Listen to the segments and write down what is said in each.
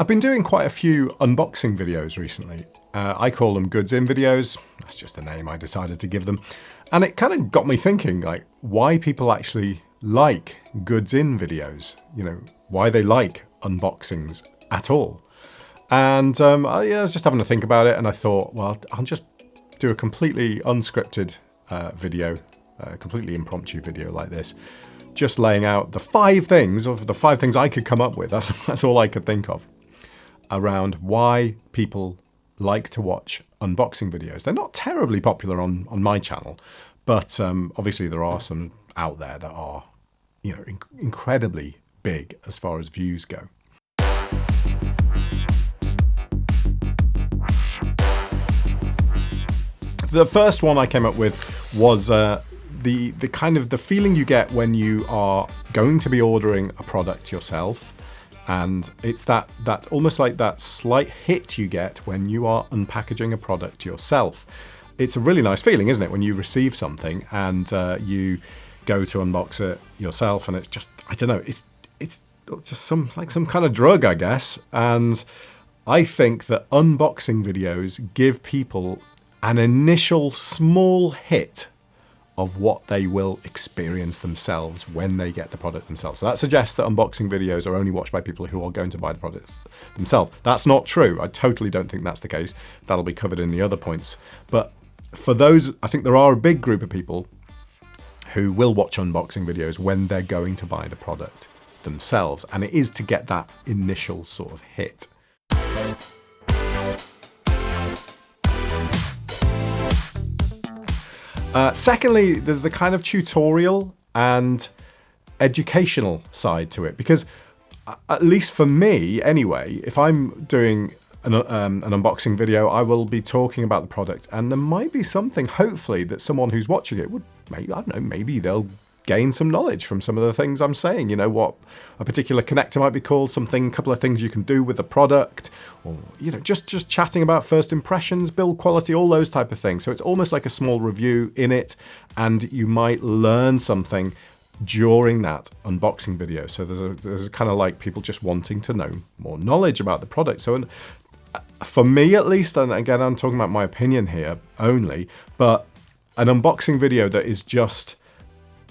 I've been doing quite a few unboxing videos recently. I call them goods in videos. That's just a name I decided to give them. And it kind of got me thinking, like, why people actually like goods in videos, you know, why they like unboxings at all. And I was just having to think about it, and I thought, well, I'll just do a completely unscripted video, a completely impromptu video like this, just laying out the 5 things I could come up with. That's all I could think of around why people like to watch unboxing videos. They're not terribly popular on my channel, but obviously there are some out there that are, you know, incredibly big as far as views go. The first one I came up with was the kind of the feeling you get when you are going to be ordering a product yourself, and it's that almost like that slight hit you get when you are unpackaging a product yourself. It's a really nice feeling, isn't it, when you receive something and you go to unbox it yourself, and it's just, I don't know, it's just some kind of drug, I guess. And I think that unboxing videos give people an initial small hit of what they will experience themselves when they get the product themselves. So that suggests that unboxing videos are only watched by people who are going to buy the products themselves. That's not true. I totally don't think that's the case. That'll be covered in the other points. But for those, I think there are a big group of people who will watch unboxing videos when they're going to buy the product themselves. And it is to get that initial sort of hit. Secondly, there's the kind of tutorial and educational side to it, because at least for me anyway, if I'm doing an unboxing video, I will be talking about the product, and there might be something, hopefully, that someone who's watching it would, maybe, I don't know, maybe they'll gain some knowledge from some of the things I'm saying. You know, what a particular connector might be called, a couple of things you can do with the product, or, you know, just chatting about first impressions, build quality, all those type of things. So it's almost like a small review in it, and you might learn something during that unboxing video. So there's a kind of like people just wanting to know more knowledge about the product. So for me at least, and again, I'm talking about my opinion here only, but an unboxing video that is just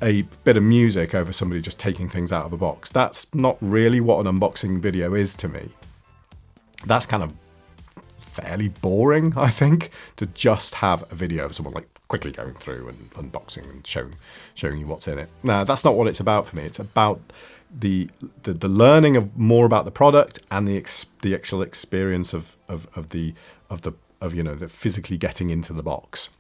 a bit of music over somebody just taking things out of a box, that's not really what an unboxing video is to me. That's kind of fairly boring, I think, to just have a video of someone like quickly going through and unboxing and showing you what's in it. No, that's not what it's about for me. It's about the learning of more about the product and the actual experience of you know, the physically getting into the box.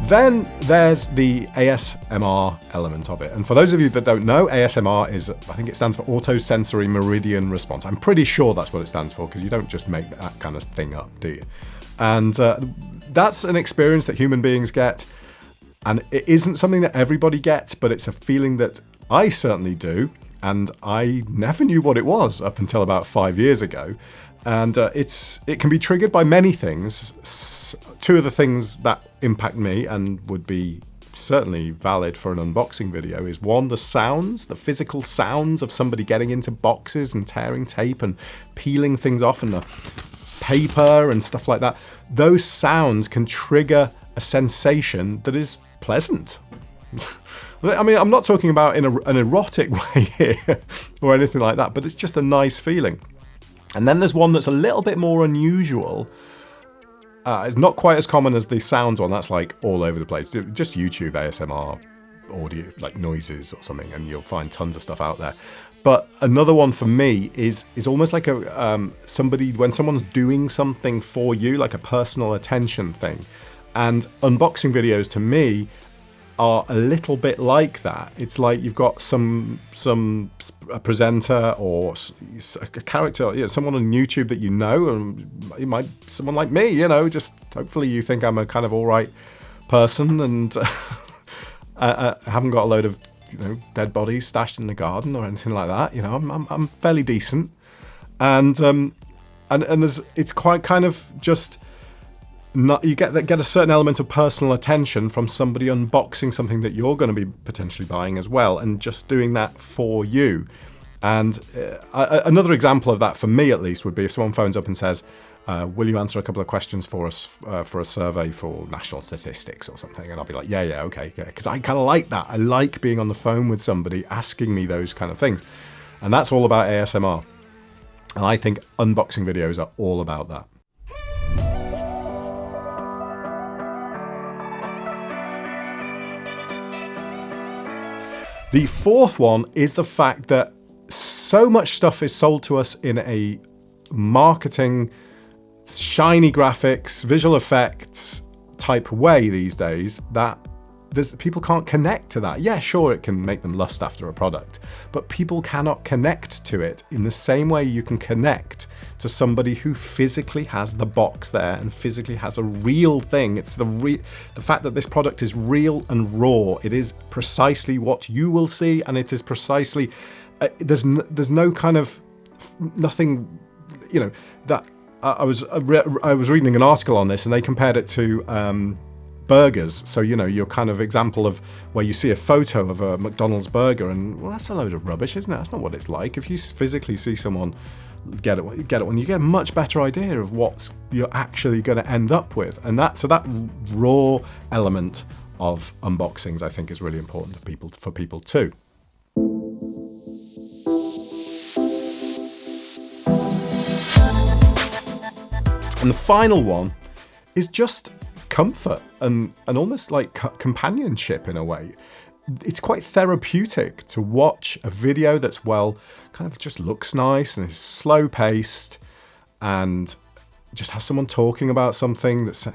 Then there's the ASMR element of it. And for those of you that don't know, ASMR is, I think it stands for Autosensory Meridian Response. I'm pretty sure that's what it stands for, because you don't just make that kind of thing up, do you? And that's an experience that human beings get. And it isn't something that everybody gets, but it's a feeling that I certainly do. And I never knew what it was up until about 5 years ago. And it can be triggered by many things. 2 of the things that impact me and would be certainly valid for an unboxing video is, 1, the sounds, the physical sounds of somebody getting into boxes and tearing tape and peeling things off, and the paper and stuff like that. Those sounds can trigger a sensation that is pleasant. I mean, I'm not talking about in an erotic way here or anything like that, but it's just a nice feeling. And then there's one that's a little bit more unusual. It's not quite as common as the sounds one. That's like all over the place. Just YouTube ASMR audio, like noises or something, and you'll find tons of stuff out there. But another one for me is almost like a when someone's doing something for you, like a personal attention thing. And unboxing videos to me are a little bit like that. It's like you've got a presenter or a character, you know, someone on YouTube that you know, and someone like me, you know, just hopefully you think I'm a kind of all right person, and I haven't got a load of, you know, dead bodies stashed in the garden or anything like that. You know, I'm fairly decent, and there's, it's quite kind of just you get a certain element of personal attention from somebody unboxing something that you're going to be potentially buying as well, and just doing that for you. And another example of that, for me at least, would be if someone phones up and says, will you answer a couple of questions for us for a survey for national statistics or something? And I'll be like, yeah, okay. Because I kind of like that. I like being on the phone with somebody asking me those kind of things. And that's all about ASMR. And I think unboxing videos are all about that. The fourth one is the fact that so much stuff is sold to us in a marketing, shiny graphics, visual effects type way these days that people can't connect to that. Yeah, sure, it can make them lust after a product, but people cannot connect to it in the same way you can connect to somebody who physically has the box there and physically has a real thing. It's the fact that this product is real and raw. It is precisely what you will see, and it is precisely there's no kind of nothing, you know, that I was reading an article on this, and they compared it to burgers. So, you know, your kind of example of where you see a photo of a McDonald's burger, and well, that's a load of rubbish, isn't it? That's not what it's like. If you physically see someone get it when you get a much better idea of what you're actually going to end up with. And that raw element of unboxings, I think, is really important for people too. And the final one is just comfort and almost like companionship in a way. It's quite therapeutic to watch a video that's kind of just looks nice and is slow paced and just has someone talking about something that's,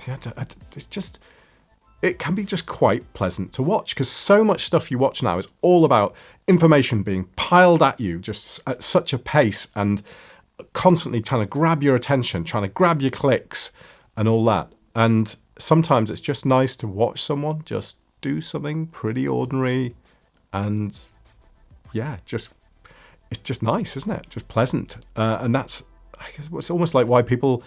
it can be just quite pleasant to watch, because so much stuff you watch now is all about information being piled at you just at such a pace and constantly trying to grab your attention, trying to grab your clicks and all that. And sometimes it's just nice to watch someone just do something pretty ordinary, and yeah, it's just nice, isn't it? Just pleasant. And that's, I guess, it's almost like why people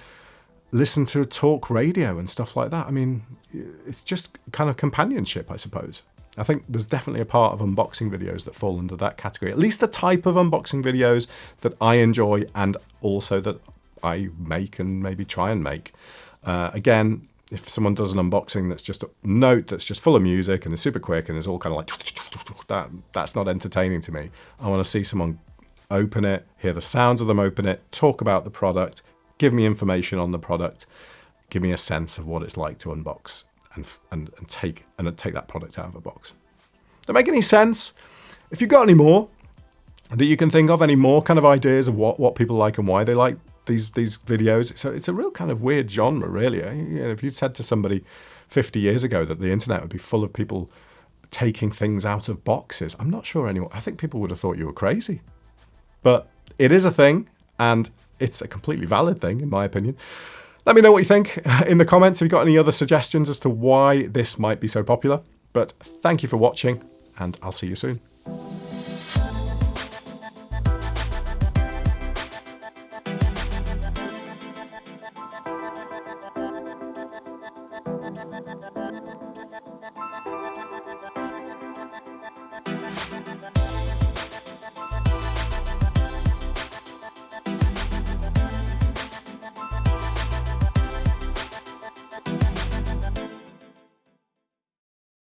listen to talk radio and stuff like that. I mean, it's just kind of companionship, I suppose. I think there's definitely a part of unboxing videos that fall under that category, at least the type of unboxing videos that I enjoy and also that I make and maybe try and make. Again, if someone does an unboxing that's just a note that's just full of music and is super quick and is all kind of like that's not entertaining to me. I want to see someone open it, hear the sounds of them open it, talk about the product, give me information on the product, give me a sense of what it's like to unbox and take that product out of a box. Does that make any sense? If you've got any more that you can think of, any more kind of ideas of what people like and why they like these videos, so it's a real kind of weird genre, really. You know, if you'd said to somebody 50 years ago that the internet would be full of people taking things out of boxes, I'm not sure anyone. I think people would have thought you were crazy. But it is a thing, and it's a completely valid thing, in my opinion. Let me know what you think in the comments if you've got any other suggestions as to why this might be so popular. But thank you for watching, and I'll see you soon.